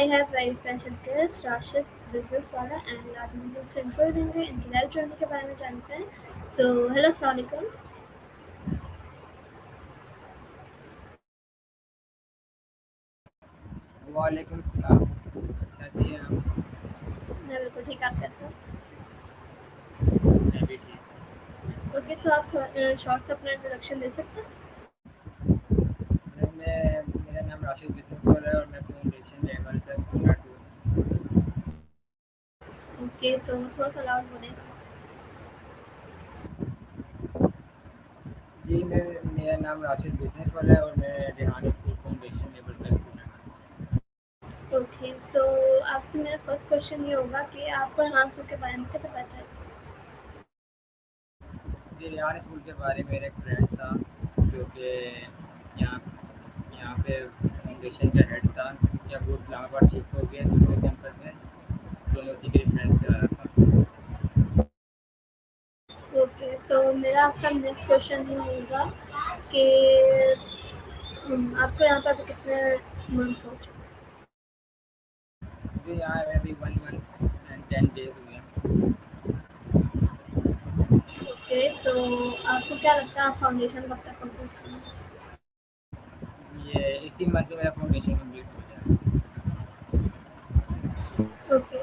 I have very special guest Rashid business वाला and आज हम लोग इंट्रो देंगे इनकी लाइफ जर्नी के बारे में जानते हैं. सो हेलो अस्सलाम वालेकुम. वालेकुम सलाम। कैसी हैं आप? मैं बिल्कुल ठीक. आप कैसे हो? मैं भी ठीक हूँ। ओके, सो आप शॉर्ट से अपना इंट्रोडक्शन दे सकते हैं? मेरा नाम राशिद बिजनेस वाला है और मैं फाउंडेशन लेवल पे स्टूडेंट हूँ। ओके, तो थोड़ा सा लाउड बोलेगा. जी मेरा नाम राशिद बिजनेस वाला है और मैं रेहान स्कूल फाउंडेशन लेवल पे स्टूडेंट हूँ। ओके, सो आपसे मेरा फर्स्ट क्वेश्चन ये होगा कि आपको रेहान स्कूल के बारे में क्या पता है? जी रेहान स्कूल के बारे में मेरा एक फ्रेंड था जो कि यहाँ यहाँ पे फाउंडेशन का हेड था। जब वो इस्लामाबाद शिफ्ट हो गया दूसरे कैंपस में तो मैं उसी के रेफरेंस से आया था। ओके, सो मेरा आपसे नेक्स्ट क्वेश्चन ये होगा कि आपको यहाँ पर अभी कितने मंथ्स हो चुके हैं? जी यहाँ मैं अभी 1 मंथ एंड 10 डेज हुए हैं। ओके, तो आपको क्या लगता है आप फाउंडेशन कब तक कंप्लीट करेंगे? ये इसी मंथ में मेरा फाउंडेशन कंप्लीट हो जाएगा। ओके,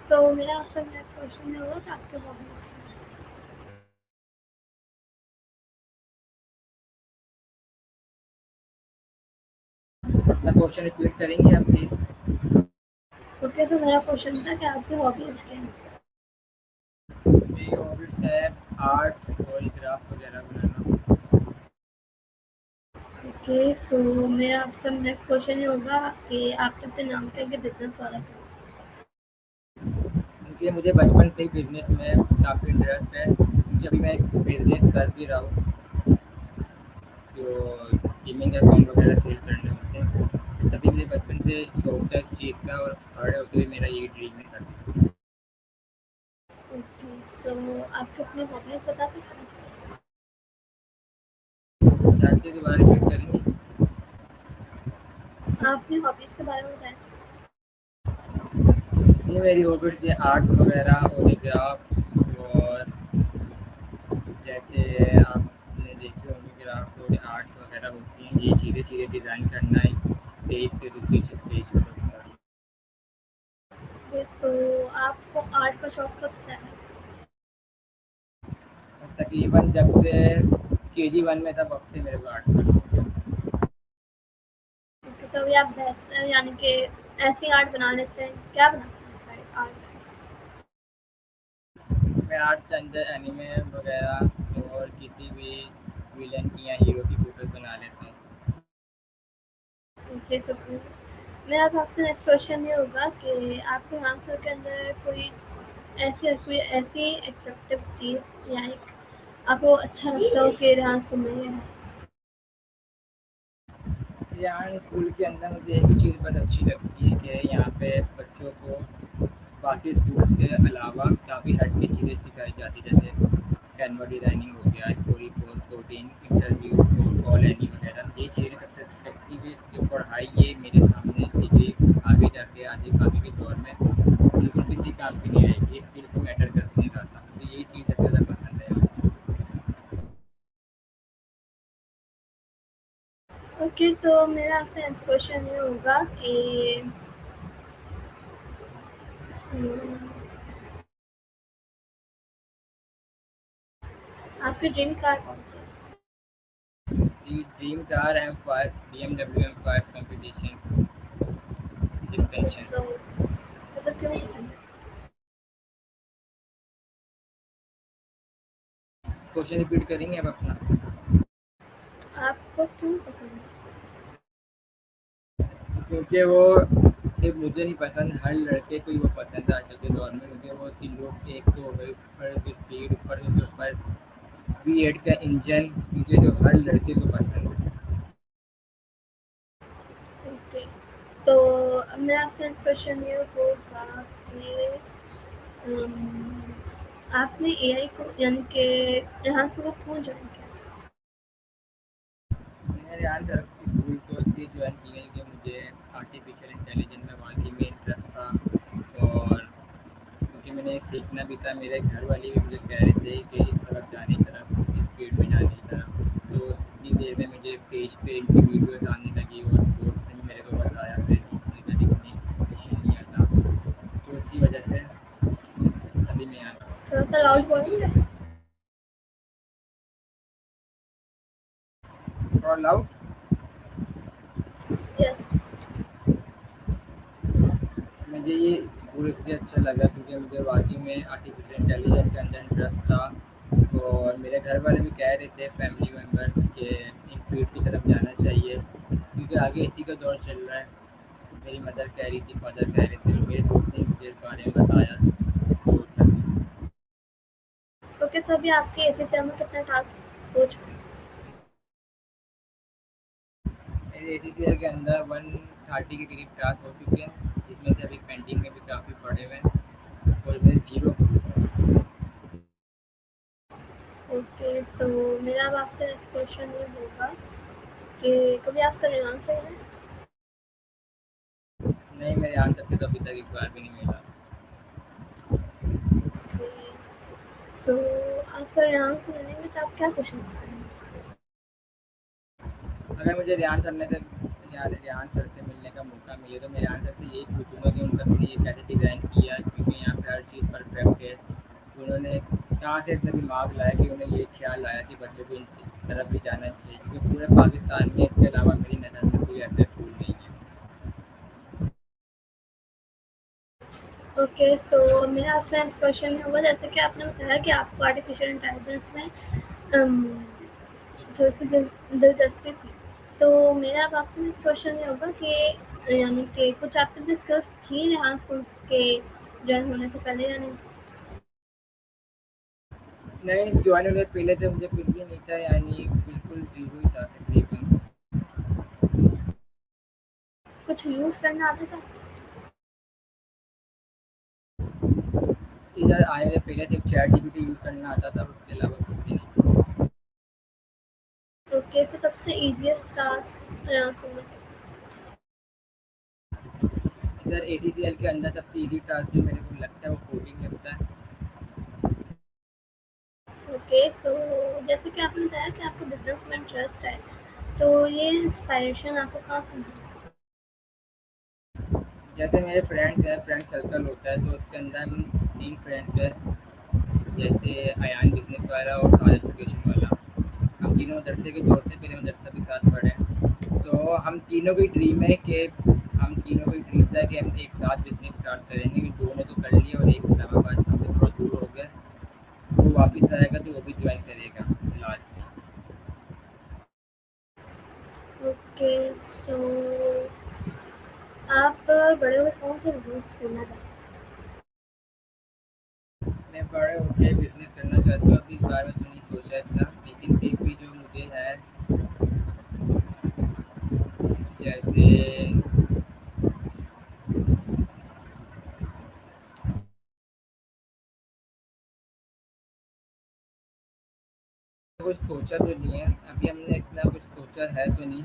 सो मेरा आपसे नेक्स्ट क्वेश्चन ये होगा कि आपके हॉबीज क्या हैं? अपना क्वेश्चन रिपीट करेंगे आप प्लीज़? ओके, तो मेरा क्वेश्चन था कि आपकी हॉबीज क्या हैं? मेरी हॉबीज़ है आर्ट और क्राफ्ट वगैरह बनाना। ओके, सो मेरा आपसे नेक्स्ट क्वेश्चन ये होगा कि आपने अपने नाम का एक बिजनेस वाला था. क्योंकि मुझे बचपन से ही बिज़नेस में काफ़ी इंटरेस्ट है क्योंकि अभी मैं एक बिज़नेस कर भी रहा हूँ जो गेमिंग अकाउंट वगैरह सेल करने होते हैं। तभी मुझे बचपन से शौक था इस चीज़ का और बड़े होते हुए मेरा ये ड्रीम है करना। ओके, सो आपके अपने हॉबीज बता सकते हैं? क्या चीज़ दोबारा रिपीट करेंगे? आप अपनी हॉबीज के बारे में बताएं. ये मेरी हॉबीज़ थी आर्ट वगैरह और क्राफ्ट और जैसे आपने देखी होंगी क्राफ्ट और आर्ट्स वगैरह होती हैं ये चीज़ें चीज़ें डिज़ाइन करना एक पेज से दूसरे पेज पर होता है। ओके, सो आपको आर्ट का शौक कब से है? और तकरीबन जब से KG 1 में था तब से मेरे को आर्ट का शौक है। ओके, तो अभी आप बेहतर यानी कि ऐसी आर्ट बना लेते हैं, क्या बनाते हैं आर्ट? मैं आर्ट के अंदर एनिमे वगैरह और किसी भी विलन की या हीरो की फ़ोटोज़ बना लेता हूँ। ओके, सो मेरा अब आपसे नेक्स्ट क्वेश्चन ये होगा कि आपके आंसर के अंदर कोई ऐसी अट्रैक्टिव चीज़ या एक आपको अच्छा लगता हो कि डांस को मैं है? यहाँ स्कूल के अंदर मुझे एक ही चीज़ बहुत अच्छी लगती है कि यहाँ पे बच्चों को बाकी स्कूल से अलावा काफ़ी हट के चीज़ें सिखाई जाती जैसे कैनवा डिज़ाइनिंग हो गया story post coding interview call any वगैरह ये चीज़ें सबसे अच्छी लगती है जो पढ़ाई ये मेरे सामने चीज़ें आगे जाके आगे के दौर में बिल्कुल किसी काम की नहीं रहेगी ये स्किल्स मैटर करती हैं ज़्यादा तो यही चीज़ सबसे ज़्यादा पसंद है यहाँ। ओके, सो मेरा आपसे नेक्स्ट क्वेश्चन ये होगा कि आपकी ड्रीम कार कौन सी है? Dream car M5 BMW M5 competition डिस्पेंशन। सो मतलब क्यों पसंद है? क्वेश्चन रिपीट करेंगे अब अपना? आपको क्यों पसंद है? क्योंकि वो सिर्फ मुझे नहीं पसंद हर लड़के को ही वो पसंद है आजकल के दौर में क्योंकि वो उसकी लुक एक तो हो गई ऊपर उसकी स्पीड ऊपर से उसके ऊपर V8 का इंजन क्योंकि जो हर लड़के को पसंद है। ओके, सो अब मेरा आपसे नेक्स्ट क्वेश्चन ये होगा कि अम, आपने एआई को यानी कि यहाँ से वो क्यों ज्वाइन किया था? मैंने यहाँ सर स्कूल को इसलिए ज्वाइन किया कि मुझे आर्टिफिशियल इंटेलिजेंस में वाकई में सीखना भी था। मेरे घर वाले भी मुझे कह रहे थे कि इस तरफ जाने की तरफ, इस फील्ड में जाने की तरफ। तो इतनी देर में मुझे पेज पे इनकी वीडियोज़ आने लगी और दोस्त ने भी मेरे को बताया, मेरे टीचर का लिखने क्वेश्चन लिया था। तो इसी वजह से अभी मैं यहाँ थोड़ा सा ये लाउड चीज़ें बोलेंगे? थोड़ा लाउड। यस। मुझे ये स्कूल इसलिए अच्छा लगा क्योंकि मुझे वाकई में आर्टिफिशियल इंटेलिजेंस के अंदर इंटरेस्ट था। और मेरे घर वाले भी कह रहे थे, फैमिली मेम्बर्स, के इन फील्ड की तरफ जाना चाहिए क्योंकि आगे इसी का दौर चल रहा है। मेरी मदर कह रही थी, फादर कह रहे थे और मेरे दोस्त ने मुझे इस बारे में बताया। तो तभी ओके, सो अभी आपके एचएसएम में कितना टास्क हो चुका है? मेरे ACCL के अंदर 130 के करीब टास्क हो चुके हैं, जिसमें से अभी पेंडिंग में भी काफ़ी पड़े हुए हैं और मेरे जीरो। ओके, सो मेरा अब आपसे नेक्स्ट क्वेश्चन ये होगा कि कभी आप संविधान से हैं? नहीं, मेरे आंसर से तो अभी तक एक बार भी नहीं मिला। ओके, सो आप संविधान से मिलेंगे तो आप क्या क्वेश्चन करेंगे? अगर मुझे रेहान सर ने से रेहान सर से मिलने का मौका मिले तो मैं रेहान सर से यही पूछूंगा कि उन सब ने ये कैसे डिज़ाइन किया, क्योंकि यहाँ पे हर चीज़ परफेक्ट है। उन्होंने कहाँ से इतना दिमाग लाया कि उन्हें ये ख्याल आया कि बच्चों को इन तरफ भी जाना चाहिए, क्योंकि पूरे पाकिस्तान में इसके अलावा मेरी नज़र में कोई ऐसा स्कूल नहीं है। ओके, सो मेरा आपसे नेक्स्ट क्वेश्चन ये होगा, जैसे कि आपने बताया कि आपको आर्टिफिशियल इंटेलिजेंस में थोड़ी सी दिलचस्पी थी। तो मेरा अब आपसे नेक्स्ट क्वेश्चन ये होगा कि यानी कि कुछ आपकी डिस्कस थी रेहान स्कूल के ज्वाइन होने से पहले या नहीं? नहीं, ज्वाइन होने से पहले तो मुझे कुछ भी नहीं था, यानी बिल्कुल जीरो ही था तकरीबन। कुछ यूज़ करना आता था? इधर आने से पहले सिर्फ ChatGPT यूज़ करना आता था, उसके अलावा कुछ भी नहीं। ओके, सो सबसे ईज़िएस्ट टास्क रेहान स्कूल में? इधर ACCL के अंदर सबसे ईजी टास्क जो मेरे को लगता है वो कोडिंग लगता है। ओके, सो जैसे कि आपने बताया कि आपको बिजनेस में इंटरेस्ट है, तो ये इंस्पायरेशन आपको कहाँ से मिली? जैसे मेरे फ्रेंड्स हैं, फ्रेंड सर्कल होता है, तो उसके अंदर हम 3 फ्रेंड्स हैं, जैसे अयान बिज़नेस वाला और साजिद एजुकेशन वाला। हम तीनों मदरसे के दोस्त थे, पहले मदरसा भी साथ पढ़े हैं। तो हम तीनों की ड्रीम है कि हम तीनों की ड्रीम था कि हम एक साथ बिज़नेस स्टार्ट करेंगे। दो ने तो कर लिया और एक इस्लामाबाद हमसे थोड़ा दूर हो गया, वो वापस आएगा तो वो भी ज्वाइन करेगा लाजमी। ओके, सो आप बड़े होकर कौन सा बिजनेस खोलना चाहते हैं? मैं बड़े होके बिज़नेस करना चाहता हूँ, अभी इस बारे में तो नहीं सोचा इतना, लेकिन फिर भी जो मुझे है, जैसे कुछ सोचा तो नहीं है, अभी हमने इतना कुछ सोचा है तो नहीं।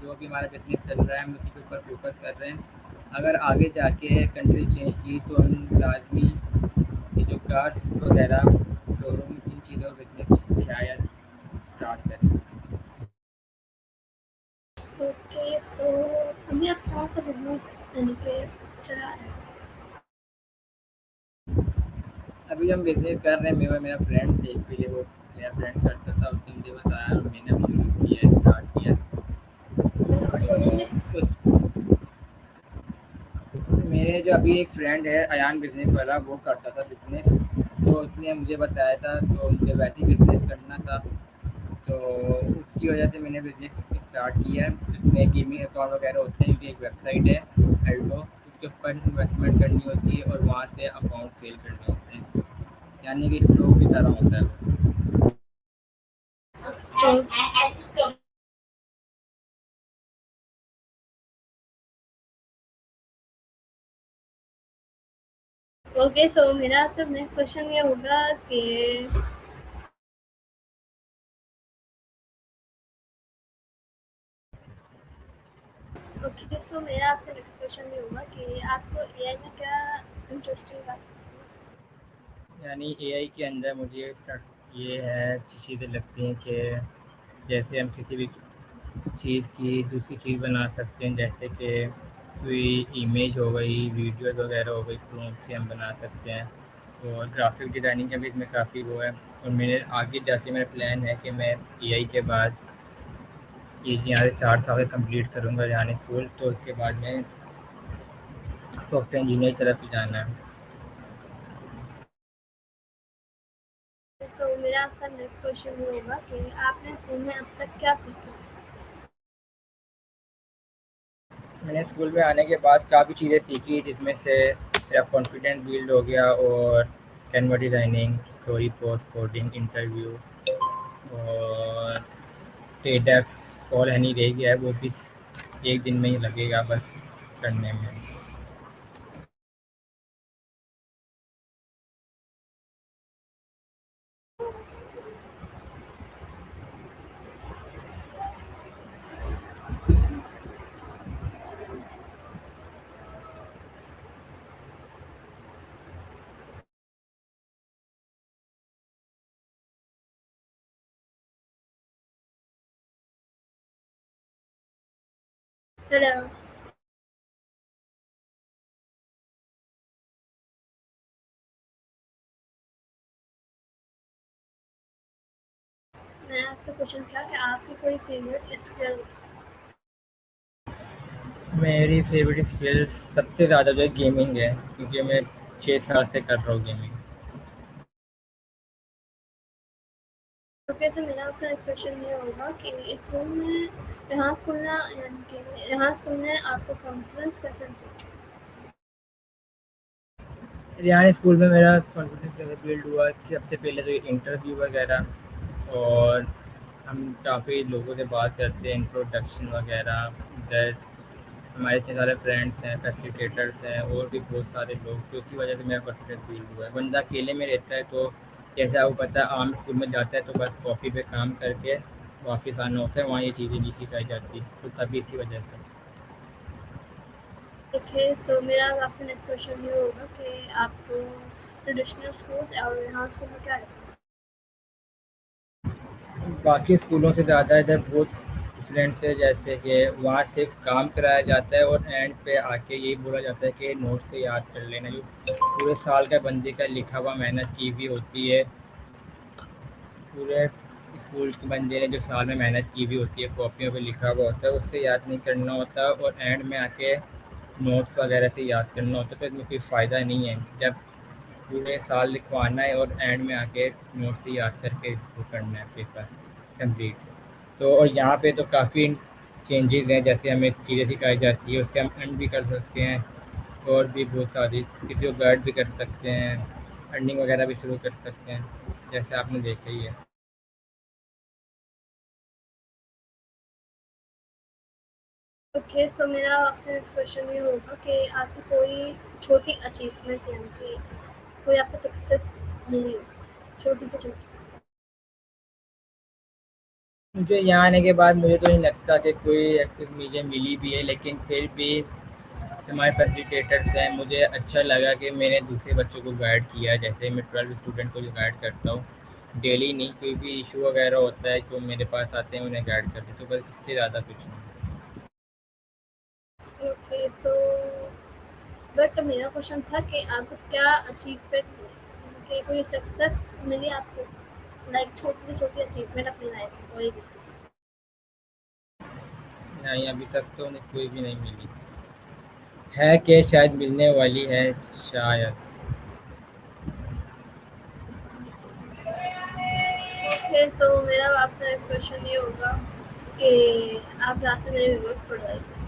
जो अभी हमारा बिज़नेस चल रहा है हम उसी के ऊपर फ़ोकस कर रहे हैं। अगर आगे जाके कंट्री चेंज की तो हम लाज़मी ये जो कार्स वगैरह शोरूम, इन चीज़ों का बिज़नेस शायद स्टार्ट करें। ओके, सो अभी आप कौन सा बिजनेस यानी कि चला रहे हैं? अभी हम बिज़नेस कर रहे हैं, मैं और मेरा फ्रेंड, एक पहले वो मेरा फ्रेंड करता था, उसने मुझे बताया और मैंने अभी शुरू किया है, स्टार्ट किया। और बोलेंगे? तो उस मेरे जो अभी एक फ्रेंड है अयान बिज़नेस वाला, वो करता था बिज़नेस, तो उसने मुझे बताया था, तो मुझे वैसे ही बिज़नेस करना था। तो उसकी वजह से मैंने बिज़नेस स्टार्ट किया है। उसमें गेमिंग अकाउंट वगैरह होते हैं, उनकी एक वेबसाइट है एल्डो, उसके ऊपर इन्वेस्टमेंट करनी होती है और वहाँ से अकाउंट सेल करने होते हैं, यानी कि स्टॉक की तरह होता है वो। ओके, सो मेरा आपसे नेक्स्ट क्वेश्चन ये होगा कि ओके, सो मेरा आपसे नेक्स्ट क्वेश्चन ये होगा कि आपको एआई में क्या इंटरेस्टिंग बात लगती है? यानी एआई के अंदर मुझे ये है चीज़ें लगती हैं कि जैसे हम किसी भी चीज़ की दूसरी चीज़ बना सकते हैं, जैसे कि कोई इमेज हो गई, वीडियोज़ वगैरह हो गई, प्रॉम्प्ट से हम बना सकते हैं। और ग्राफ़िक डिज़ाइनिंग का भी इसमें काफ़ी वो है। और मेरे आगे जाके मेरा प्लान है कि मैं एआई के बाद ये यहाँ से 4 साल कंप्लीट करूँगा रिहान स्कूल, तो उसके बाद मैं सॉफ्टवेयर इंजीनियर की तरफ ही जाना है। सो मेरा आपसे नेक्स्ट क्वेश्चन ये होगा कि आपने स्कूल में अब तक क्या सीखा? मैंने स्कूल में आने के बाद काफ़ी चीज़ें सीखी, जिसमें से मेरा कॉन्फिडेंस बिल्ड हो गया, और Canva designing, story post, coding, interview, और टेडक्स कॉल हनी रह गया है, वो भी एक दिन में ही लगेगा बस करने में। हेलो। मैंने आपसे क्वेश्चन किया कि आपकी कोई फेवरेट स्किल्स? मेरी फेवरेट स्किल्स सबसे ज़्यादा जो है गेमिंग है, क्योंकि मैं 6 साल से कर रहा हूँ गेमिंग। तो कैसे मेरा आपसे नेक्स्ट क्वेश्चन ये होगा कि स्कूल में रेहान स्कूल ने यानी कि रेहान स्कूल ने आपको कॉन्फिडेंस कैसे इंक्रीज किया? रिहान स्कूल में मेरा कॉन्फिडेंस कैसे बिल्ड हुआ कि सबसे पहले तो ये इंटरव्यू वगैरह, और हम काफ़ी लोगों से बात करते हैं, इंट्रोडक्शन वगैरह, इधर हमारे इतने सारे फ्रेंड्स हैं, फैसिलिटेटर्स हैं, और भी बहुत सारे लोग, तो उसी वजह से मेरा कॉन्फिडेंस बिल्ड हुआ है। बंदा अकेले में रहता है तो जैसे आपको पता है, आम स्कूल में जाता है तो बस कॉपी पे काम करके वापस आना होता है, वहाँ ये चीज़ें नहीं सिखाई जाती, तो तभी इसी वजह से। ओके, सो मेरा आपसे नेक्स्ट क्वेश्चन ये होगा कि आपको ट्रेडिशनल स्कूल्स और रेहान स्कूल में क्या डिफरेंस? बाकी स्कूलों से ज़्यादा इधर बहुत डिफरेंट है, जैसे कि वहाँ सिर्फ काम कराया जाता है और एंड पे आके यही बोला जाता है कि नोट से याद कर लेना, जो पूरे साल का बंदे का लिखा हुआ मेहनत की भी होती है, पूरे स्कूल के बंदे ने जो साल में मेहनत की भी होती है, कॉपियों पे लिखा हुआ होता है, उससे याद नहीं करना होता, और एंड में आके नोट्स वगैरह से याद करना होता है, तो इसमें कोई फ़ायदा नहीं है जब पूरे साल लिखवाना है और एंड में आके नोट से याद करके वो करना है पेपर कंप्लीट। तो और यहाँ पे तो काफ़ी चेंजेस हैं, जैसे हमें चीज़ें सिखाई जाती है, उससे हम अर्न भी कर सकते हैं, और भी बहुत सारी किसी को गाइड भी कर सकते हैं, अर्निंग वगैरह भी शुरू कर सकते हैं, जैसे आपने देखा ही है। ओके, सो मेरा आपसे नेक्स्ट क्वेश्चन ये होगा कि आपकी कोई छोटी अचीवमेंट यानी कि कोई आपको सक्सेस मिली हो, छोटी से छोटी? मुझे यहाँ आने के बाद मुझे तो नहीं लगता कि कोई एक्सेस मुझे मिली भी है, लेकिन फिर भी हमारे फैसिलिटेटर्स हैं, मुझे अच्छा लगा कि मैंने दूसरे बच्चों को गाइड किया, जैसे मैं 12 स्टूडेंट को जो गाइड करता हूँ डेली, नहीं कोई भी इशू वगैरह होता है जो मेरे पास आते हैं उन्हें गाइड करते, तो बस इससे ज़्यादा कुछ नहीं। ओके, सो बट मेरा क्वेश्चन था कि आपको क्या अचीवमेंट मिली, कि कोई सक्सेस मिली आपको, लाइक छोटी से छोटी अचीवमेंट अपनी लाइफ में कोई भी? नहीं, अभी तक तो उन्हें कोई भी नहीं मिली है, कि शायद मिलने वाली है, शायद। ओके, सो मेरा आपसे नेक्स्ट क्वेश्चन ये होगा कि आप क्लास में मेरे व्यूअर्स पढ़ रहे थे,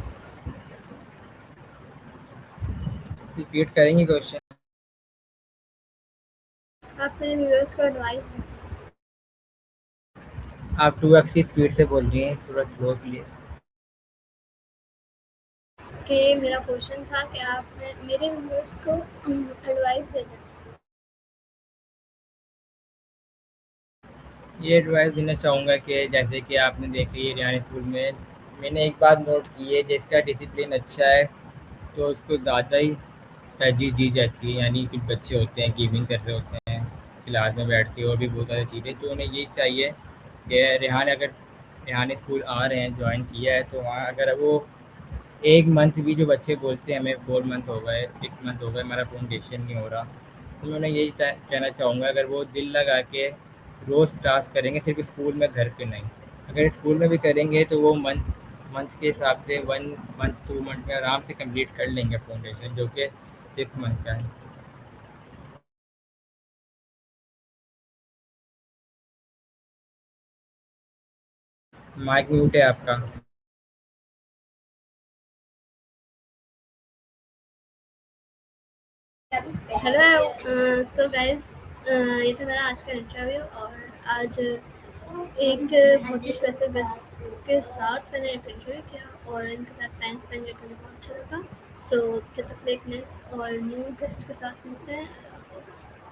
रिपीट करेंगे क्वेश्चन? आप मेरे व्यूअर्स को एडवाइस दें। आप 2x की स्पीड से बोल रही हैं, थोड़ा स्लो प्लीज़। कि मेरा क्वेश्चन था कि आप मेरे व्यूअर्स को एडवाइस दे दें। ये एडवाइस देना चाहूँगा कि जैसे कि आपने देखी है रिहान स्कूल में, मैंने एक बात नोट की है, जिसका डिसिप्लिन अच्छा है तो उसको ज़्यादा ही तरजीह दी जाती है, यानी कुछ बच्चे होते हैं गेमिंग कर रहे होते हैं, क्लास में बैठ के और भी बहुत सारी चीज़ें। तो उन्हें ये चाहिए कि रेहान स्कूल आ रहे हैं, जॉइन किया है, तो वहाँ अगर वो 1 मंथ भी, जो बच्चे बोलते हैं हमें 4 मंथ हो गए, 6 मंथ हो गए, हमारा फाउंडेशन नहीं हो रहा, तो मैं उन्हें यही कहना चाहूँगा, अगर वो दिल लगा के रोज़ क्लास करेंगे, सिर्फ़ स्कूल में, घर पे नहीं। अगर स्कूल में भी करेंगे तो वो मंथ मंथ के हिसाब से 1 मंथ 2 मंथ में आराम से कंप्लीट कर लेंगे फाउंडेशन, जो कि 6 मंथ का है। माइक म्यूट है आपका। हेलो सो गाइस, ये था मेरा आज का इंटरव्यू। और आज एक बहुत ही स्पेशल गेस्ट के साथ मैंने एक इंटरव्यू किया और इनके साथ टाइम स्पेंड करके मुझे बहुत अच्छा लगा। सो जब तक नेक्स्ट और न्यू गेस्ट के साथ मिलते हैं, अल्लाह हाफ़िज़।